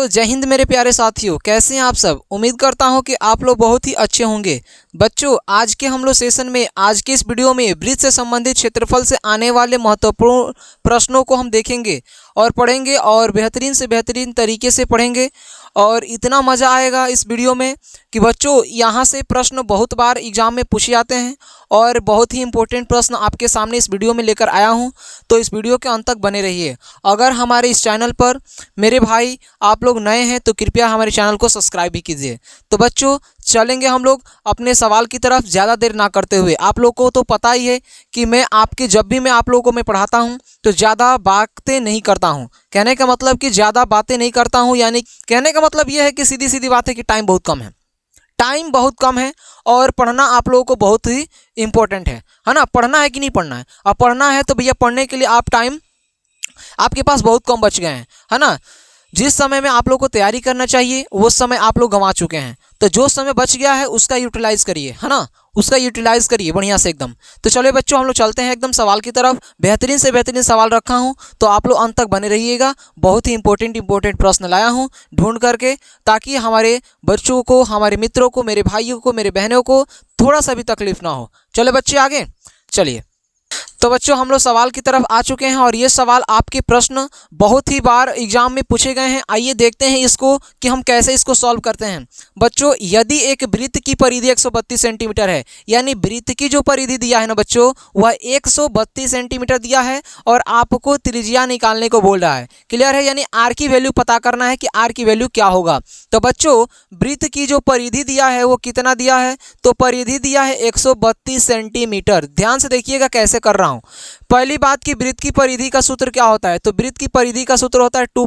तो जय हिंद मेरे प्यारे साथियों, कैसे हैं आप सब। उम्मीद करता हूं कि आप लोग बहुत ही अच्छे होंगे। बच्चों, आज के हम लोग सेशन में, आज के इस वीडियो में वृत्त से संबंधित क्षेत्रफल से आने वाले महत्वपूर्ण प्रश्नों को हम देखेंगे और पढ़ेंगे और बेहतरीन से बेहतरीन तरीके से पढ़ेंगे। और इतना मज़ा आएगा इस वीडियो में कि बच्चों यहाँ से प्रश्न बहुत बार एग्जाम में पूछे जाते हैं और बहुत ही इंपॉर्टेंट प्रश्न आपके सामने इस वीडियो में लेकर आया हूँ। तो इस वीडियो के अंत तक बने रहिए। अगर हमारे इस चैनल पर मेरे भाई आप लोग नए हैं तो कृपया हमारे चैनल को सब्सक्राइब भी कीजिए। तो बच्चों, चलेंगे हम लोग अपने सवाल की तरफ ज़्यादा देर ना करते हुए। आप लोग को तो पता ही है कि जब भी मैं आप लोगों को मैं पढ़ाता हूँ तो ज़्यादा बातें नहीं करता हूँ। कहने का मतलब कि ज़्यादा बातें नहीं करता हूँ, यानी कहने का मतलब ये है कि सीधी सीधी बात है कि टाइम बहुत कम है और पढ़ना आप लोगों को बहुत ही इम्पोर्टेंट है ना। पढ़ना है कि नहीं पढ़ना है। अब पढ़ना है तो भैया पढ़ने के लिए आपके पास बहुत कम बच गए हैं, है ना। जिस समय में आप लोग को तैयारी करना चाहिए वो समय आप लोग गंवा चुके हैं। तो जो समय बच गया है उसका यूटिलाइज करिए, है ना, उसका यूटिलाइज करिए बढ़िया से एकदम। तो चलिए बच्चों, हम लोग चलते हैं एकदम सवाल की तरफ। बेहतरीन से बेहतरीन सवाल रखा हूं तो आप लोग अंत तक बने रहिएगा। बहुत ही इंपॉर्टेंट प्रश्न लाया हूं ढूंढ करके, ताकि हमारे बच्चों को, हमारे मित्रों को, मेरे भाइयों को, मेरे बहनों को थोड़ा सा भी तकलीफ ना हो। चले बच्चे आगे चलिए। तो बच्चों, हम लोग सवाल की तरफ आ चुके हैं और ये सवाल आपके प्रश्न बहुत ही बार एग्जाम में पूछे गए हैं। आइए देखते हैं इसको कि हम कैसे इसको सॉल्व करते हैं। बच्चों, यदि एक वृत्त की परिधि 132 सेंटीमीटर है, यानी वृत्त की जो परिधि दिया है ना बच्चों, वह 132 सेंटीमीटर दिया है और आपको त्रिज्या निकालने को बोल रहा है। क्लियर है, यानी आर की वैल्यू पता करना है कि आर की वैल्यू क्या होगा। तो बच्चों, वृत्त की जो परिधि दिया है वो कितना दिया है, तो परिधि दिया है 132 सेंटीमीटर। ध्यान से देखिएगा कैसे कर रहा हूं। पहली बात की वृत्त की परिधि का सूत्र क्या होता है, तो वृत्त की परिधि का सूत्र होता है 2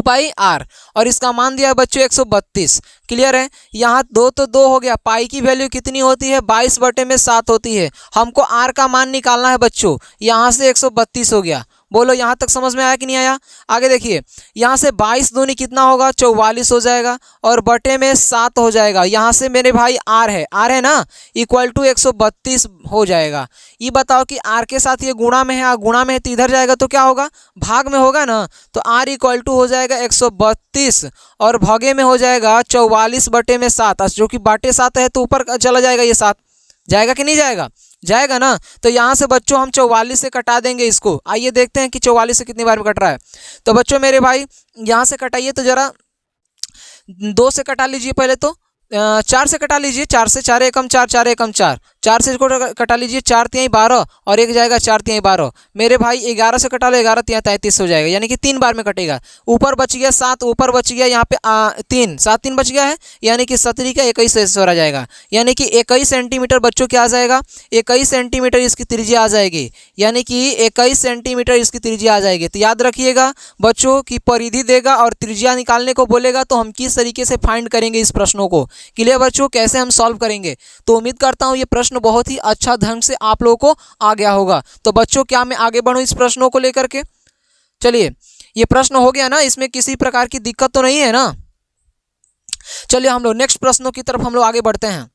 पाई आर और इसका मान दिया है बच्चों 132। क्लियर है, यहाँ 2 तो 2 हो गया। पाई की वैल्यू कितनी होती है, 22/7 होती है। हमको आर का मान निकालना है बच्चों। यहाँ से 132 हो गया। बोलो यहाँ तक समझ में आया कि नहीं आया। आगे देखिए, यहाँ से 22 दूनी कितना होगा, 44 हो जाएगा और बटे में 7 हो जाएगा। यहाँ से मेरे भाई आर है ना, इक्वल टू 132 हो जाएगा। ये बताओ कि आर के साथ ये गुणा में है, गुणा में है तो इधर जाएगा तो क्या होगा, भाग में होगा ना। तो आर इक्वल टू हो जाएगा 132 और भागे में हो जाएगा 44/7, जो कि बाटे 7 है तो ऊपर चला जाएगा। ये 7 जाएगा कि नहीं जाएगा, जाएगा ना। तो यहाँ से बच्चों हम 44 से कटा देंगे इसको। आइए देखते हैं कि 44 से कितनी बार में कट रहा है। तो बच्चों मेरे भाई यहाँ से कटाइए तो जरा 2 से कटा लीजिए पहले, तो 4 से कटा लीजिए। 4 से 4 एकम 4, 4 एकम 4, 4 से इसको कटा लीजिए। 4 तिहाई 12 और एक जाएगा 4 तिहाई 12। मेरे भाई 11 से कटा लो, 11 तिहाई 33 हो जाएगा, यानी कि 3 बार में कटेगा। ऊपर बच गया 7, ऊपर बच गया यहाँ पे 3, 7 3 बच गया है, यानी कि 17 का 21 से आ जाएगा, यानी कि 21 सेंटीमीटर बच्चों क्या आ जाएगा, 21 सेंटीमीटर इसकी त्रिज्या आ जाएगी, यानी कि 21 सेंटीमीटर इसकी त्रिज्या आ जाएगी। तो याद रखिएगा बच्चों की परिधि देगा और त्रिज्या निकालने को बोलेगा तो हम किस तरीके से फाइंड करेंगे इस प्रश्नों को। क्लियर बच्चों, कैसे हम सॉल्व करेंगे। तो उम्मीद करता हूं ये प्रश्न बहुत ही अच्छा ढंग से आप लोगों को आ गया होगा। तो बच्चों, क्या मैं आगे बढ़ूं इस प्रश्नों को लेकर के। चलिए, ये प्रश्न हो गया ना, इसमें किसी प्रकार की दिक्कत तो नहीं है ना। चलिए हम लोग नेक्स्ट प्रश्नों की तरफ हम लोग आगे बढ़ते हैं।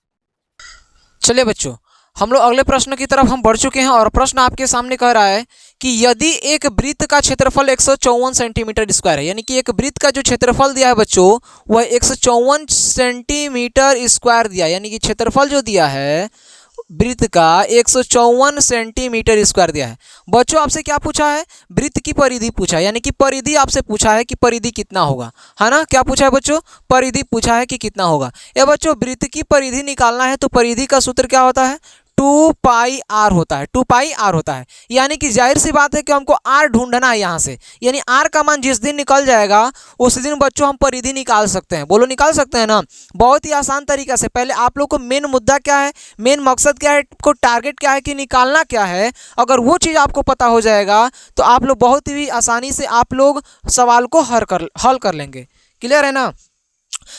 चलिए बच्चों, हम लोग अगले प्रश्न की तरफ हम बढ़ चुके हैं और प्रश्न आपके सामने कह रहा है कि यदि एक वृत्त का क्षेत्रफल 154 सेंटीमीटर स्क्वायर है, यानी कि एक वृत्त का जो क्षेत्रफल दिया है बच्चों वह 154 सेंटीमीटर स्क्वायर दिया, यानी कि क्षेत्रफल जो दिया है वृत्त का 154 सेंटीमीटर स्क्वायर दिया है। बच्चों आपसे क्या पूछा है, वृत्त की परिधि पूछा है, यानी कि परिधि आपसे पूछा है कि परिधि कितना होगा, है ना। क्या पूछा है बच्चों, परिधि पूछा है कि कितना होगा। ये बच्चों वृत्त की परिधि निकालना है तो परिधि का सूत्र क्या होता है, 2 पाई आर होता है। 2 पाई आर होता है, यानी कि जाहिर सी बात है कि हमको आर ढूंढना है यहाँ से, यानी आर का मान जिस दिन निकल जाएगा उस दिन बच्चों हम परिधि निकाल सकते हैं। बोलो निकाल सकते हैं ना, बहुत ही आसान तरीका से। पहले आप लोग को मेन मुद्दा क्या है, मेन मकसद क्या है, को टारगेट क्या है कि निकालना क्या है, अगर वो चीज़ आपको पता हो जाएगा तो आप लोग बहुत ही आसानी से आप लोग सवाल को हल कर लेंगे। क्लियर है ना।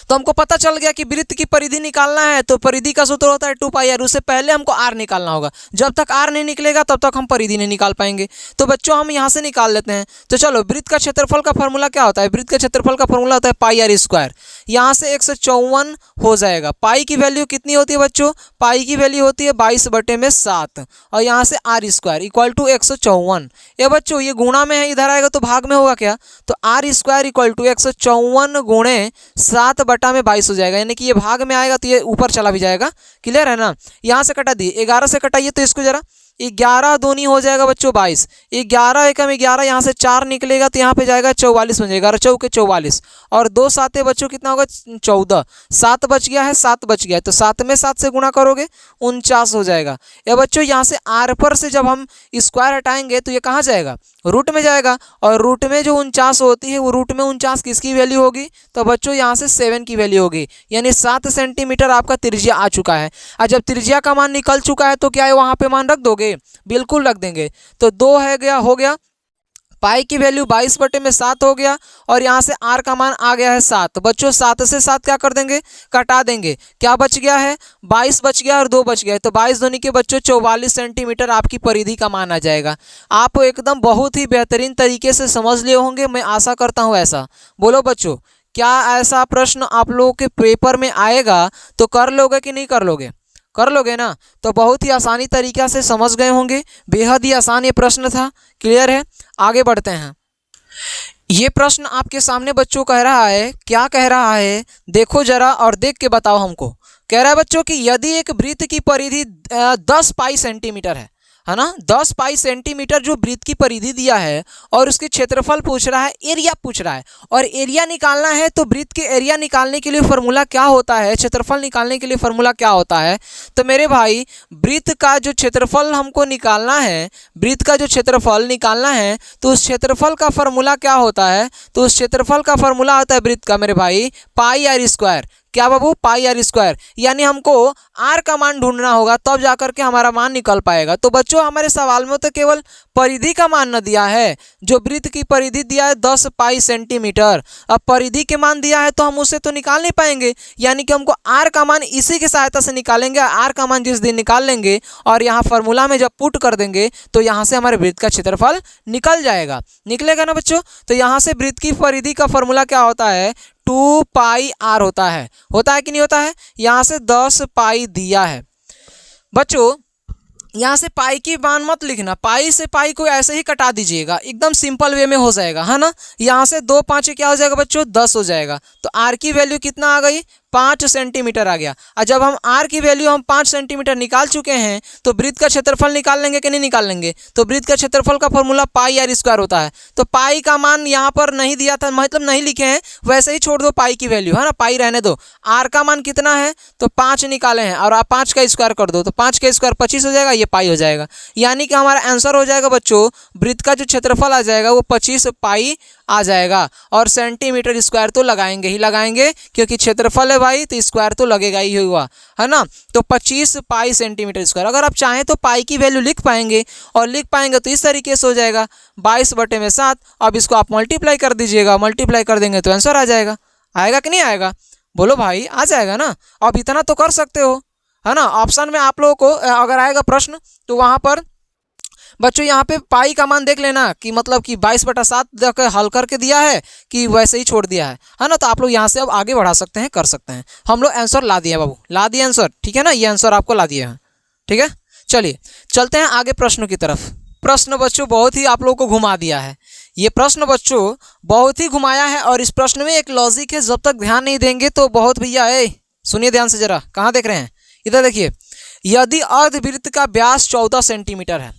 तो हमको पता चल गया कि वृत्त की परिधि निकालना है तो परिधि का सूत्र होता है 2πr। उससे पहले हमको r निकालना होगा। जब तक r नहीं निकलेगा तब तक हम परिधि नहीं निकाल पाएंगे। तो बच्चों हम यहाँ से निकाल लेते हैं। तो चलो, वृत्त का क्षेत्रफल का फॉर्मूला क्या होता है? वृत्त का क्षेत्रफल का फॉर्मूला होता है πr²। यहाँ से 154 हो जाएगा। पाई की वैल्यू कितनी होती है बच्चों? पाई की वैल्यू होती है 22/7 और यहाँ से r² इक्वल टू 154। ये बच्चों ये गुणा में है, इधर आएगा तो भाग में होगा क्या? तो r² इक्वल टू 154 गुणे 7/22 हो जाएगा, यानी कि ये भाग में आएगा तो ये ऊपर चला भी जाएगा। क्लियर है ना? यहाँ से कटा दिए, 11 से कटाइए तो इसको जरा, 11 दूनी हो जाएगा बच्चों 22, 11 एकम 11, यहाँ से 4 निकलेगा तो यहाँ पे जाएगा 44 बन जाएगा, 11 चौके 44 और 2 साते बच्चों कितना होगा? 14। 7 बच गया है, 7 बच गया है तो 7 में 7 से गुणा करोगे 49 हो जाएगा। या बच्चों यहाँ से आर पर से जब हम स्क्वायर हटाएंगे तो ये कहाँ जाएगा? रूट में जाएगा और रूट में जो 49 होती है वो रूट में 49 किसकी वैल्यू होगी? तो बच्चों यहाँ से 7 की वैल्यू होगी, यानी 7 सेंटीमीटर आपका त्रिज्या आ चुका है। और जब त्रिज्या का मान निकल चुका है तो क्या है वहाँ पे मान रख दोगे? बिल्कुल रख देंगे। तो 2 है गया, हो गया। पाई की वैल्यू 22/7 हो गया और यहाँ से आर का मान आ गया है 7। बच्चों 7 से 7 क्या कर देंगे? कटा देंगे। क्या बच गया है? 22 बच गया और 2 बच गया, तो 22 दूनी के बच्चों 44 सेंटीमीटर आपकी परिधि का मान आ जाएगा। आप एकदम बहुत ही बेहतरीन तरीके से समझ लिए होंगे, मैं आशा करता हूँ ऐसा। बोलो बच्चों, क्या ऐसा प्रश्न आप लोगों के पेपर में आएगा तो कर लोगे कि नहीं कर लोगे? कर लोगे ना? तो बहुत ही आसानी तरीक़ा से समझ गए होंगे। बेहद ही आसान ये प्रश्न था। क्लियर है? आगे बढ़ते हैं। ये प्रश्न आपके सामने बच्चों कह रहा है, क्या कह रहा है देखो जरा और देख के बताओ हमको। कह रहा है बच्चों कि यदि एक वृत्त की परिधि 10 पाई सेंटीमीटर है ना, 10 पाई सेंटीमीटर जो वृत्त की परिधि दिया है और उसके क्षेत्रफल पूछ रहा है, एरिया पूछ रहा है और एरिया निकालना है, तो वृत्त के एरिया निकालने के लिए फॉर्मूला क्या होता है? क्षेत्रफल निकालने के लिए फॉर्मूला क्या होता है? तो मेरे भाई वृत्त का जो क्षेत्रफल हमको निकालना है, वृत्त का जो क्षेत्रफल निकालना है तो उस क्षेत्रफल का फॉर्मूला क्या होता है? तो उस क्षेत्रफल का फॉर्मूला होता है वृत्त का मेरे भाई πr²। क्या बाबू? πr², यानी हमको r का मान ढूंढना होगा तब जाकर के हमारा मान निकल पाएगा। तो बच्चों हमारे सवाल में तो केवल परिधि का मान न दिया है, जो वृत्त की परिधि दिया है 10 पाई सेंटीमीटर। अब परिधि के मान दिया है तो हम उसे तो निकाल नहीं पाएंगे, यानी कि हमको r का मान इसी की सहायता से निकालेंगे। r का मान जिस दिन निकाल लेंगे और यहाँ फार्मूला में जब पुट कर देंगे तो यहाँ से हमारे वृत्त का क्षेत्रफल निकल जाएगा। निकलेगा ना बच्चों? तो यहाँ से वृत्त की परिधि का फॉर्मूला क्या होता है? 2πr होता है। होता है कि नहीं होता है? यहाँ से 10 पाई दिया है बच्चों। यहाँ से पाई की मान मत लिखना, पाई से पाई को ऐसे ही कटा दीजिएगा, एकदम सिंपल वे में हो जाएगा, है ना। यहाँ से 2 5 क्या हो जाएगा बच्चों? 10 हो जाएगा। तो आर की वैल्यू कितना आ गई? 5 सेंटीमीटर आ गया। और जब हम आर की वैल्यू हम 5 सेंटीमीटर निकाल चुके हैं तो वृत्त का क्षेत्रफल निकाल लेंगे कि नहीं निकाल लेंगे? तो वृत्त का क्षेत्रफल का फॉर्मूला πr² होता है। तो पाई का मान यहाँ पर नहीं दिया था, मतलब नहीं लिखे हैं, वैसे ही छोड़ दो पाई की वैल्यू, है ना, पाई रहने दो। आर का मान कितना है? तो 5 निकाले हैं और आप 5 का स्क्वायर कर दो तो 5 का स्क्वायर 25 हो जाएगा, ये पाई हो जाएगा। यानी कि हमारा आंसर हो जाएगा बच्चों, वृत्त का जो क्षेत्रफल आ जाएगा वो 25 पाई आ जाएगा। और सेंटीमीटर स्क्वायर तो लगाएंगे ही लगाएंगे, क्योंकि क्षेत्रफल है भाई तो स्क्वायर तो लगेगा ही हुआ, है ना। तो 25 पाई सेंटीमीटर स्क्वायर। अगर आप चाहें तो पाई की वैल्यू लिख पाएंगे, और लिख पाएंगे तो इस तरीके से हो जाएगा 22/7। अब इसको आप मल्टीप्लाई कर दीजिएगा, मल्टीप्लाई कर देंगे तो आंसर आ जाएगा। आएगा कि नहीं आएगा? बोलो भाई, आ जाएगा ना। अब इतना तो कर सकते हो, है ना। ऑप्शन में आप लोगों को अगर आएगा प्रश्न तो वहाँ पर बच्चों यहाँ पे पाई का मान देख लेना कि मतलब कि 22/7 हल करके दिया है कि वैसे ही छोड़ दिया है ना। तो आप लोग यहाँ से अब आगे बढ़ा सकते हैं, कर सकते हैं। हम लोग आंसर ला दिया बाबू, ला दिया आंसर, ठीक है ना। ये आंसर आपको ला दिया है, ठीक है। चलिए चलते हैं आगे प्रश्नों की तरफ। प्रश्न बच्चों बहुत ही आप लोगों को घुमा दिया है। ये प्रश्न बच्चों बहुत ही घुमाया है और इस प्रश्न में एक लॉजिक है, जब तक ध्यान नहीं देंगे तो बहुत भैया सुनिए ध्यान से जरा, कहाँ देख रहे हैं? इधर देखिए। यदि अर्धवृत्त का व्यास 14 सेंटीमीटर है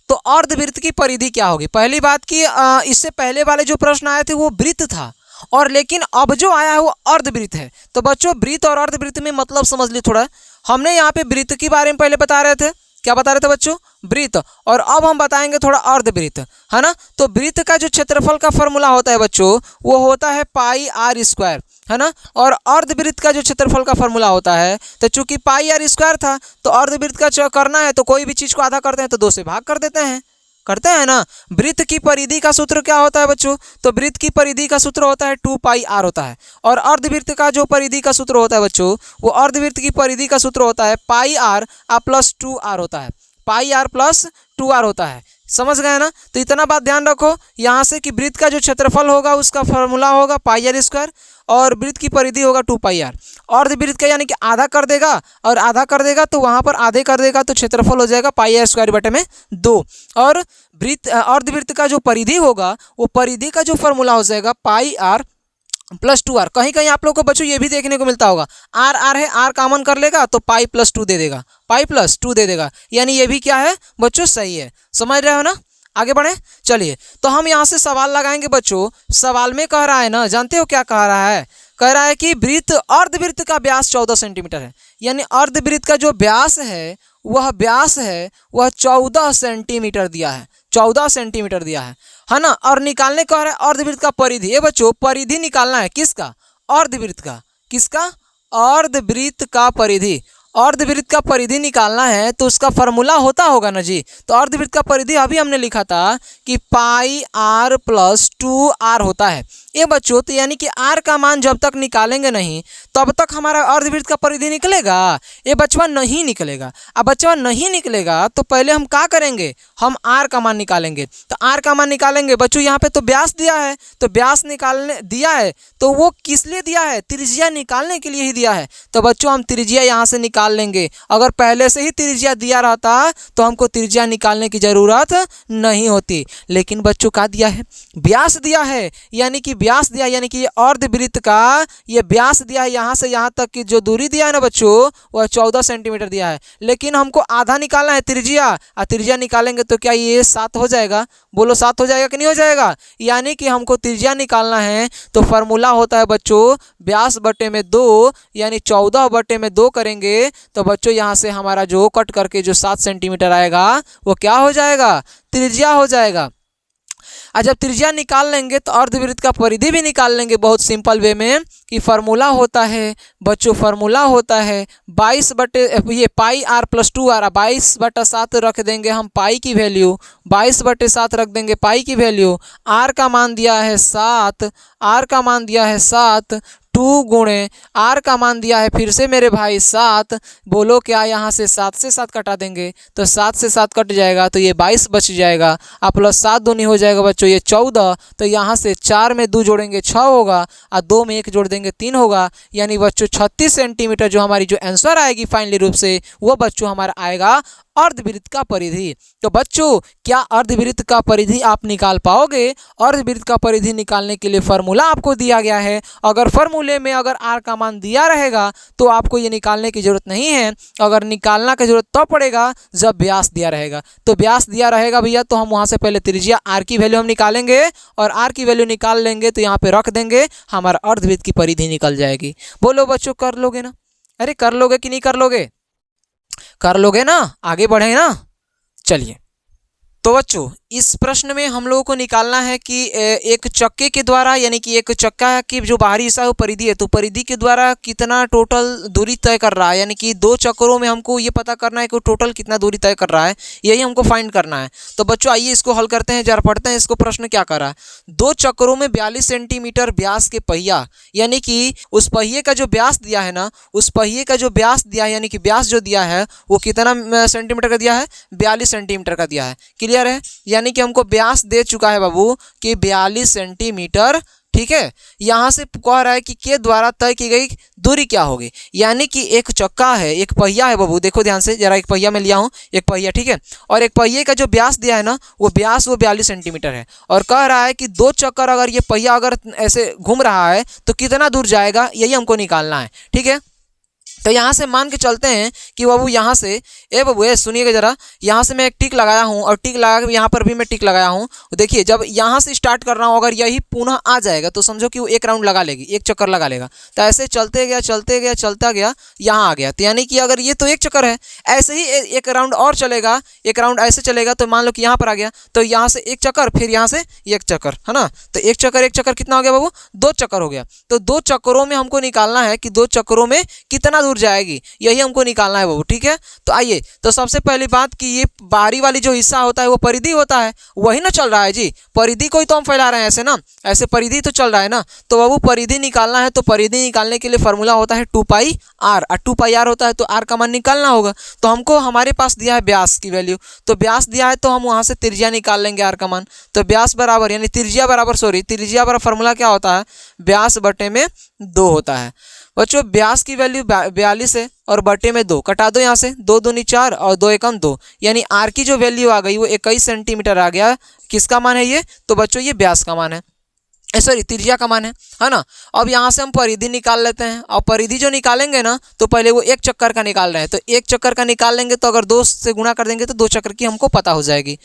तो अर्धवृत्त की परिधि क्या होगी? पहली बात कि इससे पहले वाले जो प्रश्न आए थे वो वृत्त था, और लेकिन अब जो आया है वो अर्धवृत्त है। तो बच्चों वृत्त और अर्धवृत्त में मतलब समझ ली थोड़ा। हमने यहाँ पे वृत्त के बारे में पहले बता रहे थे, क्या बता रहे थे बच्चों? वृत्त। और अब हम बताएंगे थोड़ा अर्धवृत्त, है ना। तो वृत्त का जो क्षेत्रफल का फॉर्मूला होता है बच्चों वो होता है πr², है ना। और अर्धवृत्त का जो क्षेत्रफल का फॉर्मूला होता है, तो चूंकि πr² था तो अर्धवृत्त का करना है तो कोई भी चीज़ को आधा करते हैं तो 2 से भाग कर देते हैं। करते हैं ना। वृत्त की परिधि का सूत्र क्या होता है बच्चों? तो वृत्त की परिधि का सूत्र होता है 2 पाई r होता है। और अर्धवृत्त का जो परिधि का सूत्र होता है बच्चों, वो अर्धवृत्त की परिधि का सूत्र होता है पाई r प्लस 2r होता है, पाई r प्लस 2r होता है। समझ गए ना। तो इतना बात ध्यान रखो यहाँ से कि वृत्त का जो क्षेत्रफल होगा उसका फॉर्मूला होगा पाई r स्क्वायर, और वृत्त की परिधि होगा 2 पाई r। अर्धवृत्त का यानी कि आधा कर देगा, और आधा कर देगा तो वहाँ पर आधे कर देगा, तो क्षेत्रफल हो जाएगा पाई r स्क्वायर बटे में 2। और वृत्त अर्धवृत्त का जो परिधि होगा वो परिधि का जो फॉर्मूला हो जाएगा पाई r प्लस 2r। कहीं कहीं आप लोग को बच्चों ये भी देखने को मिलता होगा, आर आर है, आर कॉमन कर लेगा तो पाई प्लस 2 दे देगा, पाई प्लस 2 दे देगा, यानी ये भी क्या है बच्चों सही है। समझ रहे हो ना। आगे बढ़े चलिए। तो हम यहाँ से सवाल लगाएंगे बच्चों। सवाल में कह रहा है ना, जानते हो क्या कह रहा है? कह रहा है कि वृत्त अर्धवृत्त का व्यास 14 सेंटीमीटर है, यानी अर्धवृत्त का जो व्यास है वह 14 सेंटीमीटर दिया है, 14 सेंटीमीटर दिया है ना। और निकालने कह रहा है अर्धवृत्त का परिधि। ये बच्चों परिधि निकालना है किसका? अर्धवृत्त का। किसका? अर्धवृत्त का परिधि। अर्धवृत्त का परिधि निकालना है तो उसका फॉर्मूला होता होगा ना जी। तो अर्धवृत्त का परिधि अभी हमने लिखा था कि पाई r प्लस 2r होता है। ये बच्चों तो यानी कि r का मान जब तक निकालेंगे नहीं तब तक हमारा अर्धवृत्त का परिधि निकलेगा? ये बच्चवा नहीं निकलेगा। अब बच्चवा नहीं निकलेगा तो पहले हम क्या करेंगे? हम r का मान निकालेंगे। तो r का मान निकालेंगे बच्चों, यहाँ पे तो व्यास दिया है, तो व्यास निकालने दिया है तो वो किस लिए दिया है? त्रिज्या निकालने के लिए ही दिया है। तो बच्चों हम त्रिज्या यहाँ से निकाल लेंगे। अगर पहले से ही त्रिज्या दिया रहता तो हमको त्रिज्या निकालने की जरूरत नहीं होती। लेकिन बच्चों क्या दिया है? व्यास दिया है, यानी कि व्यास दिया, यानी कि ये अर्धवृत्त का ये व्यास दिया है। यहाँ से यहाँ तक की जो दूरी दिया है ना बच्चों वह 14 सेंटीमीटर दिया है। लेकिन हमको आधा निकालना है त्रिज्या, और त्रिज्या निकालेंगे तो क्या ये 7 हो जाएगा? बोलो 7 हो जाएगा कि नहीं हो जाएगा? यानी कि हमको त्रिज्या निकालना है तो फॉर्मूला होता है बच्चों व्यास बटे में 2, यानी 14 बटे में 2 करेंगे तो बच्चों यहाँ से हमारा जो कट करके जो 7 सेंटीमीटर आएगा वो क्या हो जाएगा? त्रिज्या हो जाएगा। और जब त्रिज्या निकाल लेंगे तो अर्धवृत्त का परिधि भी निकाल लेंगे बहुत सिंपल वे में कि फार्मूला होता है बच्चों, फार्मूला होता है 22 बटे ये पाई r प्लस 2r, 22/7 रख देंगे हम पाई की वैल्यू, 22/7 रख देंगे पाई की वैल्यू। r का मान दिया है 7, r का मान दिया है 7, 2 गुणे r का मान दिया है फिर से मेरे भाई 7। बोलो क्या यहाँ से 7 से 7 कटा देंगे तो 7 से 7 कट जाएगा तो ये 22 बच जाएगा, और प्लस 7 दूनी हो जाएगा बच्चों ये 14। तो यहाँ से 4 में 2 जोड़ेंगे 6 होगा, और 2 में 1 जोड़ देंगे 3 होगा, यानी बच्चों 36 सेंटीमीटर जो हमारी जो आंसर आएगी फाइनली रूप से वो बच्चों हमारा आएगा अर्धवृत्त का परिधि। तो बच्चों क्या अर्धवृत्त का परिधि आप निकाल पाओगे? अर्धवृत्त का परिधि निकालने के लिए फार्मूला आपको दिया गया है। अगर फार्मूले में अगर r का मान दिया रहेगा तो आपको ये निकालने की जरूरत नहीं है। अगर निकालना की जरूरत तब पड़ेगा जब व्यास दिया रहेगा। तो व्यास दिया रहेगा भैया तो हम वहाँ से पहले त्रिज्या r की वैल्यू हम निकालेंगे, और r की वैल्यू निकाल लेंगे तो यहाँ पे रख देंगे, हमारा अर्धवृत्त की परिधि निकल जाएगी। बोलो बच्चों कर लोगे ना? अरे कर लोगे कि नहीं कर लोगे? कर लोगे ना? आगे बढ़े ना। चलिए तो बच्चों इस प्रश्न में हम लोगों को निकालना है कि एक चक्के के द्वारा, यानी कि एक चक्का की जो बाहरी हिस्सा है वो परिधि है, तो परिधि के द्वारा कितना टोटल दूरी तय कर रहा है, यानी कि 2 चक्करों में हमको ये पता करना है कि टोटल कितना दूरी तय कर रहा है, यही हमको फाइंड करना है। तो बच्चों आइए इसको हल करते हैं, जरा पढ़ते हैं इसको। प्रश्न क्या कर रहा है? 2 चक्करों में 42 सेंटीमीटर व्यास के पहिया, यानी कि उस पहिए का जो व्यास दिया है ना, उस पहिए का जो व्यास दिया है, यानी कि व्यास जो दिया है वो कितना सेंटीमीटर का दिया है? 42 सेंटीमीटर का दिया है। क्लियर है? यानी कि हमको व्यास दे चुका है बाबू कि 42 सेंटीमीटर। ठीक है, यहाँ से कह रहा है कि के द्वारा तय की गई दूरी क्या होगी, यानी कि एक चक्का है, एक पहिया है बाबू, देखो ध्यान से जरा, एक पहिया में लिया हूँ, एक पहिया, ठीक है, और एक पहिए का जो व्यास दिया है ना वो व्यास वो 42 सेंटीमीटर है, और कह रहा है कि 2 चक्कर अगर ये पहिया अगर ऐसे घूम रहा है तो कितना दूर जाएगा, यही हमको निकालना है। ठीक है, तो यहाँ से मान के चलते हैं कि बाबू यहाँ से बाबू सुनिएगा जरा, यहाँ से मैं एक टिक लगाया हूँ और टिक लगा के यहाँ पर भी मैं टिक लगाया हूँ। देखिए जब यहाँ से स्टार्ट कर रहा हूँ अगर यही पुनः आ जाएगा तो समझो कि वो एक राउंड लगा लेगी, एक चक्कर लगा लेगा। तो ऐसे चलते गया चलते गया चलता गया, यहाँ आ गया, तो यानी कि अगर ये तो एक चक्कर है, ऐसे ही एक राउंड और चलेगा, एक राउंड ऐसे चलेगा, तो मान लो कि यहाँ पर आ गया, तो यहाँ से एक चक्कर, फिर यहाँ से एक चक्कर, है ना। तो एक चक्कर कितना हो गया बाबू? 2 चक्कर हो गया। तो 2 चक्करों में हमको निकालना है कि 2 चक्करों में कितना दूर जाएगी, यही हमको निकालना है बाबू। ठीक है, तो आइए, तो सबसे पहली बात कि ये बाहरी वाली जो हिस्सा होता है वो परिधि होता है, वही ना चल रहा है जी, परिधि को ही तो हम फैला रहे हैं ऐसे ना, ऐसे परिधि तो चल रहा है ना। तो बाबू परिधि निकालना है, तो परिधि निकालने के लिए फॉर्मूला होता है 2 पाई आर, और 2 पाई आर होता है तो आर का मान निकालना होगा। तो हमको हमारे पास दिया है व्यास की वैल्यू, तो व्यास दिया है तो हम वहाँ से त्रिज्या निकाल लेंगे आर का मान। तो व्यास बराबर यानी त्रिज्या बराबर त्रिज्या बराबर फॉर्मूला क्या होता है, व्यास बटे में 2 होता है। बच्चों व्यास की वैल्यू 42 है और बटे में 2 कटा दो यहाँ से, 2 दूनी 4 और 2 एकम 2, यानी आर की जो वैल्यू आ गई वो 21 सेंटीमीटर आ गया। किसका मान है ये, तो बच्चों ये व्यास का मान है, सॉरी त्रिज्या का मान है ना। अब यहाँ से हम परिधि निकाल लेते हैं, और परिधि जो निकालेंगे ना तो पहले वो एक चक्कर का निकाल रहे हैं, तो एक चक्कर का निकाल लेंगे तो अगर 2 से गुणा कर देंगे तो 2 चक्कर की हमको पता हो जाएगी।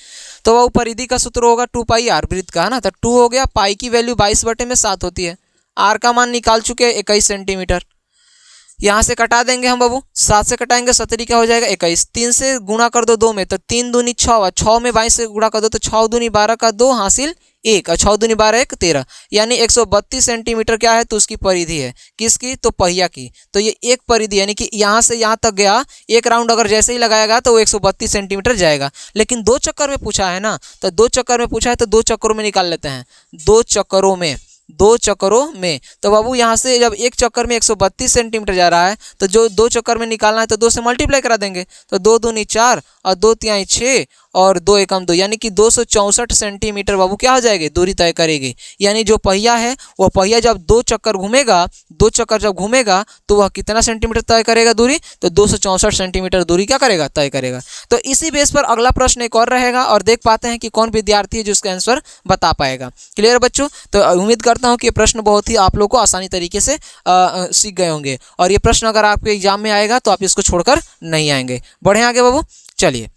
तो वो परिधि का सूत्र होगा 2 पाई आर वृत्त का, है ना। तो 2 हो गया, पाई की वैल्यू 22 बटे में 7 होती है, आर का मान निकाल चुके हैं 21 सेंटीमीटर। यहाँ से कटा देंगे हम बाबू, 7 से कटाएंगे 17 क्या हो जाएगा 21, 3 से गुणा कर दो 2 में तो 3 दूनी 6, 6 में 22 से गुणा कर दो तो 6 दूनी 12 का 2 हासिल 1, और 6 दूनी 12 1 13, यानी 132 सेंटीमीटर क्या है, तो उसकी परिधि है। किसकी, तो पहिया की। तो ये एक परिधि यानी कि यहाँ से यहाँ तक गया, एक राउंड अगर जैसे ही लगाएगा तो वो 132 सेंटीमीटर जाएगा। लेकिन 2 चक्कर में पूछा है ना, तो 2 चक्कर में पूछा है तो 2 चक्करों में निकाल लेते हैं, 2 चक्करों में, 2 चक्करों में। तो बाबू यहाँ से जब एक चक्कर में 132 सेंटीमीटर जा रहा है तो जो 2 चक्कर में निकालना है तो 2 से मल्टीप्लाई करा देंगे, तो 2 दूनी 4 और 2 तिहाई 6 और 2 एकम 2, यानी कि 264 सेंटीमीटर बाबू क्या हो जाएगी, दूरी तय करेगी। यानी जो पहिया है वो पहिया जब 2 चक्कर घूमेगा, 2 चक्कर जब घूमेगा तो वह कितना सेंटीमीटर तय करेगा दूरी, तो 264 सेंटीमीटर दूरी क्या करेगा, तय करेगा। तो इसी बेस पर अगला प्रश्न एक और रहेगा और देख पाते हैं कि कौन विद्यार्थी है जो इसका आंसर बता पाएगा। क्लियर बच्चों, तो उम्मीद करता हूँ कि ये प्रश्न बहुत ही आप लोग को आसानी तरीके से सीख गए होंगे, और ये प्रश्न अगर आपके एग्जाम में आएगा तो आप इसको छोड़कर नहीं आएंगे। बढ़े आगे बाबू, चलिए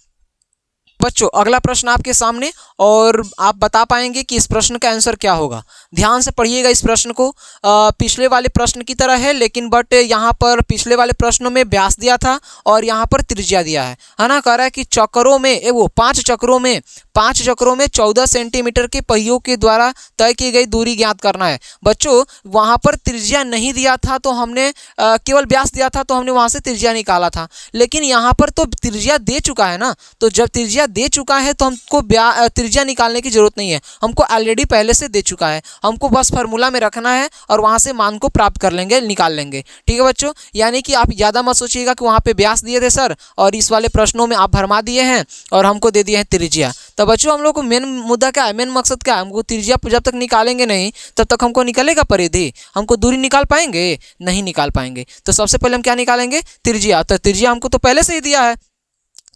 बच्चों अगला प्रश्न आपके सामने, और आप बता पाएंगे कि इस प्रश्न का आंसर क्या होगा। ध्यान से पढ़िएगा इस प्रश्न को, पिछले वाले प्रश्न की तरह है, लेकिन बट यहाँ पर पिछले वाले प्रश्नों में व्यास दिया था और यहाँ पर त्रिज्या दिया है ना। कह रहा है कि चक्करों में वो 5 चक्करों में 14 सेंटीमीटर के पहियों के द्वारा तय की गई दूरी ज्ञात करना है। बच्चों वहाँ पर त्रिज्या नहीं दिया था तो हमने केवल व्यास दिया था तो हमने वहाँ से त्रिज्या निकाला था, लेकिन यहाँ पर तो त्रिज्या दे चुका है ना, तो जब त्रिज्या दे चुका है तो हमको त्रिज्या निकालने की जरूरत नहीं है, हमको ऑलरेडी पहले से दे चुका है, हमको बस फार्मूला में रखना है और वहाँ से मान को प्राप्त कर लेंगे, निकाल लेंगे। ठीक है बच्चों, यानी कि आप ज़्यादा मत सोचिएगा कि वहाँ पे व्यास दिए थे सर और इस वाले प्रश्नों में आप भरमा दिए हैं और हमको दे दिए हैं त्रिज्या। तो बच्चों हम लोग को मेन मुद्दा क्या है, मेन मकसद क्या है, हमको त्रिज्या जब तक निकालेंगे नहीं तब तक हमको निकलेगा परिधि, हमको दूरी निकाल पाएंगे, नहीं निकाल पाएंगे। तो सबसे पहले हम क्या निकालेंगे, त्रिज्या। तो त्रिज्या हमको तो पहले से ही दिया है,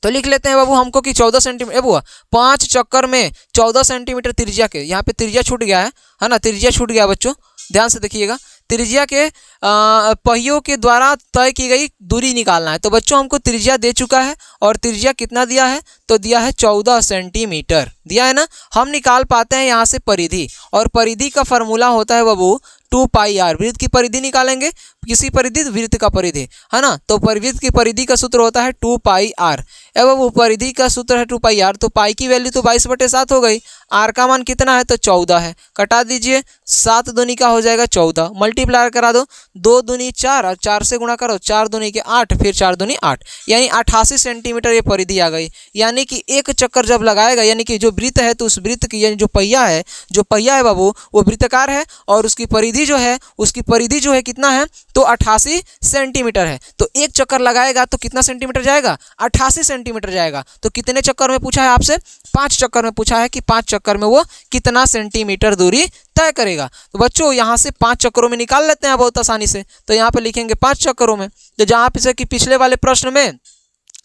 तो लिख लेते हैं बाबू हमको कि 14 सेंटीमीटर, वो 5 चक्कर में 14 सेंटीमीटर त्रिज्या के, यहाँ पे त्रिज्या छूट गया है ना, त्रिज्या छूट गया बच्चों, ध्यान से देखिएगा। त्रिज्या के पहियों के द्वारा तय की गई दूरी निकालना है। तो बच्चों हमको त्रिज्या दे चुका है और त्रिज्या कितना दिया है, तो दिया है 14 सेंटीमीटर दिया है ना। हम निकाल पाते हैं यहाँ से परिधि, और परिधि का फॉर्मूला होता है बाबू 2 पाई आर। वृत्त की परिधि निकालेंगे, किसी परिधि, वृत्त का परिधि है ना, तो वृत्त की परिधि का सूत्र होता है 2 पाई आर। एवं वो परिधि का सूत्र है 2 पाई आर, तो पाई की वैल्यू तो 22/7 हो गई, आर का मान कितना है, तो 14 है। कटा दीजिए, 7 दूनी का हो जाएगा 14, मल्टीप्लाई करा दो, 2 दूनी 4 और 4 से गुणा करो, 4 दूनी के 8, फिर 4 दूनी 8, यानी 88 सेंटीमीटर ये परिधि आ गई। यानी कि एक चक्कर जब लगाएगा, यानी कि जो वृत्त है तो उस वृत्त की यानी जो पहिया है बाबू वो वृत्ताकार है, और उसकी परिधि जो है कितना है, तो 88 सेंटीमीटर है। तो एक चक्कर लगाएगा तो कितना सेंटीमीटर जाएगा, 88 सेंटीमीटर जाएगा। तो कितने चक्कर में पूछा है आपसे, 5 चक्कर में पूछा है कि 5 चक्कर में वो कितना सेंटीमीटर दूरी तय करेगा। तो बच्चों यहाँ से 5 चक्करों में निकाल लेते हैं बहुत आसानी से, तो यहाँ पे लिखेंगे 5 चक्करों में। तो जहाँ पे कि पिछले वाले प्रश्न में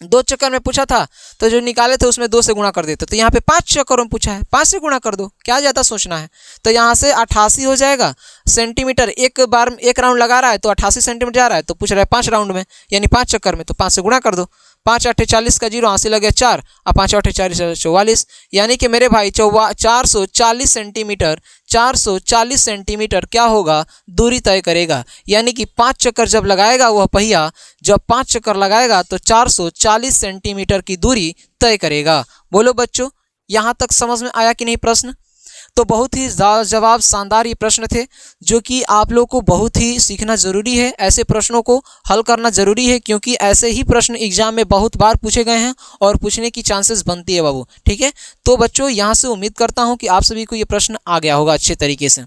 2 चक्कर में पूछा था तो जो निकाले थे उसमें 2 से गुणा कर देते, तो यहाँ पे 5 चक्करों में पूछा है, 5 से गुणा कर दो, क्या ज़्यादा सोचना है। तो यहाँ से 88 हो जाएगा सेंटीमीटर, एक बार एक राउंड लगा रहा है तो 88 सेंटीमीटर जा रहा है, तो पूछ रहा है 5 राउंड में यानी 5 चक्कर में, तो 5 से गुणा कर दो। 5 8 40 का 0 हासिल लगे 4 और 5 8 40 44, यानी कि मेरे भाई 440 सेंटीमीटर 440 सेंटीमीटर क्या होगा, दूरी तय करेगा। यानी कि 5 चक्कर जब लगाएगा वह पहिया, जब 5 चक्कर लगाएगा तो 440 सेंटीमीटर की दूरी तय करेगा। बोलो बच्चों, यहाँ तक समझ में आया कि नहीं प्रश्न। तो बहुत ही जवाब शानदार ये प्रश्न थे, जो कि आप लोग को बहुत ही सीखना ज़रूरी है। ऐसे प्रश्नों को हल करना ज़रूरी है, क्योंकि ऐसे ही प्रश्न एग्जाम में बहुत बार पूछे गए हैं और पूछने की चांसेस बनती है बाबू। ठीक है, तो बच्चों यहाँ से उम्मीद करता हूँ कि आप सभी को ये प्रश्न आ गया होगा अच्छे तरीके से।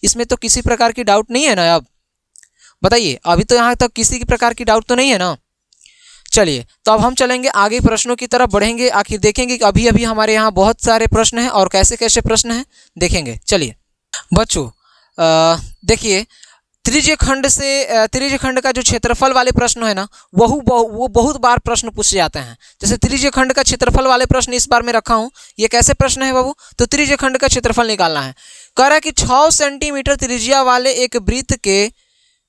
इसमें तो किसी प्रकार की डाउट नहीं है ना? अब बताइए, अभी तो यहाँ तक किसी प्रकार की डाउट तो नहीं है ना? चलिए, तो अब हम चलेंगे आगे, प्रश्नों की तरफ बढ़ेंगे, आखिर देखेंगे कि अभी अभी हमारे यहाँ बहुत सारे प्रश्न हैं और कैसे कैसे प्रश्न हैं देखेंगे। चलिए बच्चों, देखिए त्रिज्य खंड का जो क्षेत्रफल वाले प्रश्न है ना, वो बहुत बार प्रश्न पूछे जाते हैं। जैसे त्रिज्य खंड का क्षेत्रफल वाले प्रश्न इस बार मैं रखा हूँ। ये कैसे प्रश्न है बाबू? तो त्रिज्य खंड का क्षेत्रफल निकालना है। कह रहा है कि 6 सेंटीमीटर त्रिज्या वाले एक वृत्त के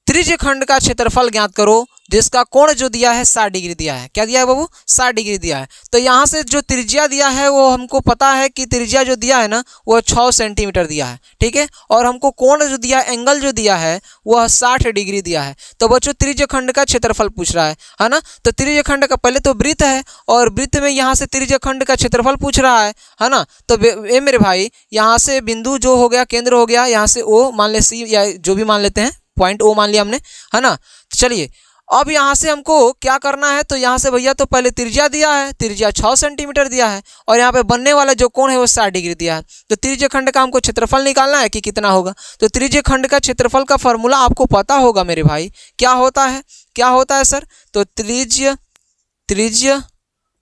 त्रिज्य खंड का क्षेत्रफल ज्ञात करो, जिसका कोण जो दिया है 60 डिग्री दिया है। क्या दिया है बाबू? 60 डिग्री दिया है। तो यहाँ से जो त्रिज्या दिया है वो हमको पता है कि त्रिज्या जो दिया है ना वो 6 सेंटीमीटर दिया है। ठीक है, और हमको कोण जो दिया, एंगल जो दिया है वह 60 डिग्री दिया है। तो बच्चों त्रिज्य खंड का क्षेत्रफल पूछ रहा है ना? तो त्रिज्य खंड का पहले तो वृत्त है, और वृत्त में यहाँ से त्रिज्य खंड का क्षेत्रफल पूछ रहा है ना? तो ये मेरे भाई, यहाँ से बिंदु जो हो गया, केंद्र हो गया, यहाँ से ओ मान ले, सी या जो भी मान लेते हैं, पॉइंट ओ मान लिया हमने, है ना? तो चलिए अब यहाँ से हमको क्या करना है, तो यहाँ से भैया तो पहले त्रिज्या दिया है, त्रिज्या 6 सेंटीमीटर दिया है, और यहाँ पे बनने वाला जो कोण है वो 60 डिग्री दिया है। तो त्रिज्य खंड का हमको क्षेत्रफल निकालना है कि कितना होगा। तो त्रिज्य खंड का क्षेत्रफल का फॉर्मूला आपको पता होगा मेरे भाई, क्या होता है? क्या होता है सर? तो त्रिज्य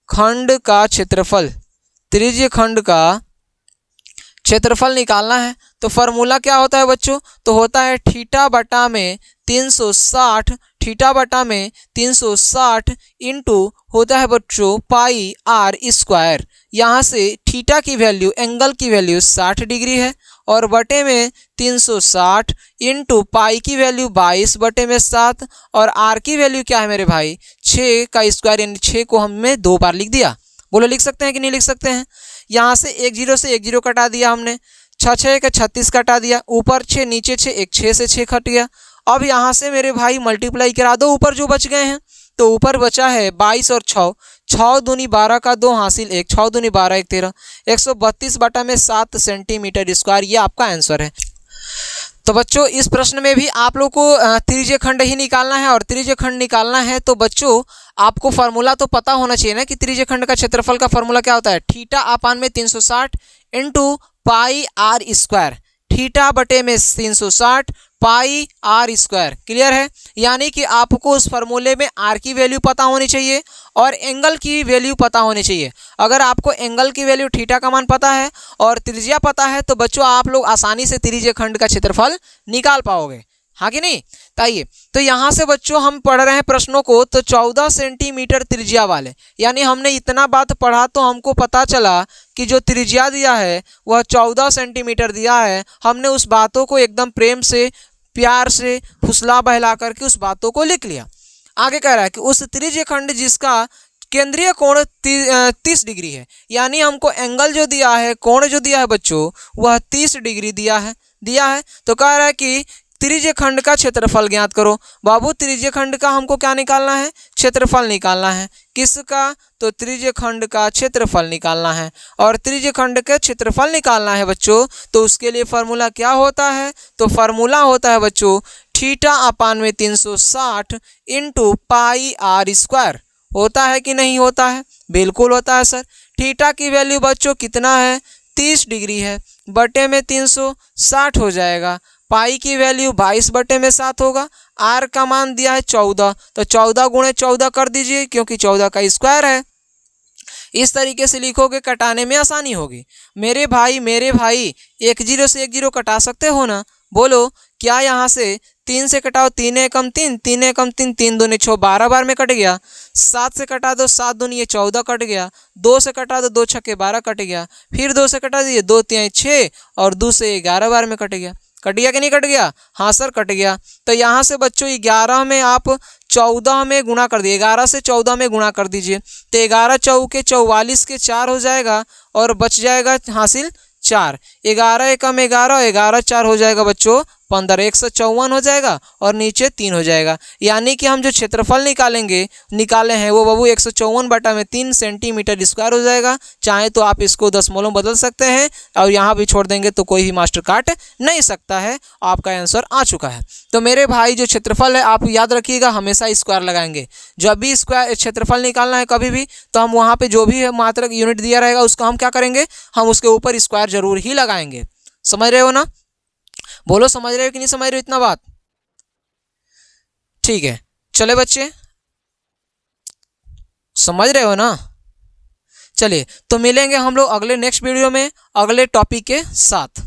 खंड का क्षेत्रफल निकालना है। तो फॉर्मूला क्या होता है बच्चों? तो होता है थीटा बटा में 360 इंटू होता है बच्चों पाई आर स्क्वायर। यहाँ से थीटा की वैल्यू, एंगल की वैल्यू 60 डिग्री है, और बटे में 360 इंटू पाई की वैल्यू 22 बटे में 7, और आर की वैल्यू क्या है मेरे भाई? 6 का स्क्वायर, यानी 6 को हमने 2 बार लिख दिया। बोलो लिख सकते हैं कि नहीं लिख सकते हैं? यहाँ से एक जीरो कटा दिया हमने, 6 का 36 कटा दिया, ऊपर 6 नीचे 6, एक 6 से 6 कट गया। अब यहाँ से मेरे भाई मल्टीप्लाई करा दो ऊपर जो बच गए हैं। तो ऊपर बचा है 22 और 6 दूनी 12 का 2 हासिल 1, 6 दूनी 12 1 13, 132 बटा में 7 सेंटीमीटर स्क्वायर, ये आपका आंसर है। तो बच्चों इस प्रश्न में भी आप लोग को त्रिज्य खंड ही निकालना है, और त्रिज्य खंड निकालना है तो बच्चों आपको फार्मूला तो पता होना चाहिए ना कि त्रिज्य खंड का क्षेत्रफल का फार्मूला क्या होता है? थीटा अपान में 360 into pi r square, theta बटे में 360 पाई आर स्क्वायर। क्लियर है? यानी कि आपको उस फार्मूले में आर की वैल्यू पता होनी चाहिए और एंगल की वैल्यू पता होनी चाहिए। अगर आपको एंगल की वैल्यू थीटा का मान पता है और त्रिज्या पता है तो बच्चों आप लोग आसानी से त्रिज्य खंड का क्षेत्रफल निकाल पाओगे, हाँ कि नहीं? आइए, तो यहाँ से बच्चों हम पढ़ रहे हैं प्रश्नों को, तो 14 सेंटीमीटर त्रिज्या वाले, यानी हमने इतना बात पढ़ा तो हमको पता चला कि जो त्रिज्या दिया है वह 14 सेंटीमीटर दिया है। हमने उस बातों को एकदम प्रेम से, प्यार से, फुसला बहला करके उस बातों को लिख लिया। आगे कह रहा है कि उस त्रिज्य खंड जिसका केंद्रीय कोण 30 डिग्री है, यानी हमको एंगल जो दिया है, कोण जो दिया है बच्चों वह 30 डिग्री दिया है। तो कह रहा है कि त्रिज्य खंड का क्षेत्रफल ज्ञात करो। बाबू त्रिज्य खंड का हमको क्या निकालना है? क्षेत्रफल निकालना है। किसका? तो त्रिज्य खंड का क्षेत्रफल निकालना है। और त्रिज्य खंड का क्षेत्रफल निकालना है बच्चों, तो उसके लिए फार्मूला क्या होता है? तो फार्मूला होता है बच्चों थीटा अपान में 360 इंटू पाई आर स्क्वायर। होता है कि नहीं होता है? बिल्कुल होता है सर। थीटा की वैल्यू बच्चों कितना है? 30 डिग्री है, बटे में 360 हो जाएगा। पाई की वैल्यू 22 बटे में 7 होगा। आर का मान दिया है 14, तो 14 गुणे 14 कर दीजिए, क्योंकि 14 का स्क्वायर है। इस तरीके से लिखोगे, कटाने में आसानी होगी। मेरे भाई 1 0 से 1 0 कटा सकते हो ना? बोलो क्या? यहाँ से 3 से कटाओ, 3 एकम 3, 3 एकम 3, 3 दूनी 6, 12 बार में कट गया। 7 से कटा दो, 7 दूनी ये 14 कट गया। 2 से कटा दो, 2 छक्के 12 कट गया। फिर 2 से कटा दिए, 2 3 6, और 2 से 11 बार में कट गया। कट गया कि नहीं कट गया? हाँ सर कट गया। तो यहाँ से बच्चों 11 में आप 14 में गुणा कर दिए, 11 से 14 में गुणा कर दीजिए, तो 11 चौके 44 के 4 हो जाएगा, और बच जाएगा हासिल 4। 11 एकम 11, 11 4 हो जाएगा बच्चों 15 154 हो जाएगा और नीचे 3 हो जाएगा। यानी कि हम जो क्षेत्रफल निकाले हैं वो बाबू 154/3 सेंटीमीटर स्क्वायर हो जाएगा। चाहे तो आप इसको दशमलव बदल सकते हैं और यहाँ भी छोड़ देंगे तो कोई भी मास्टर काट नहीं सकता है। आपका आंसर आ चुका है। तो मेरे भाई जो क्षेत्रफल है आप याद रखिएगा, हमेशा स्क्वायर लगाएंगे। जब भी स्क्वायर क्षेत्रफल निकालना है कभी भी, तो हम वहाँ पे जो भी मात्रक यूनिट दिया रहेगा उसका हम क्या करेंगे, हम उसके ऊपर स्क्वायर जरूर ही लगाएंगे। समझ रहे हो ना? बोलो समझ रहे हो कि नहीं समझ रहे हो इतना बात? ठीक है, चले बच्चे, समझ रहे हो ना? चलिए तो मिलेंगे हम लोग अगले नेक्स्ट वीडियो में अगले टॉपिक के साथ।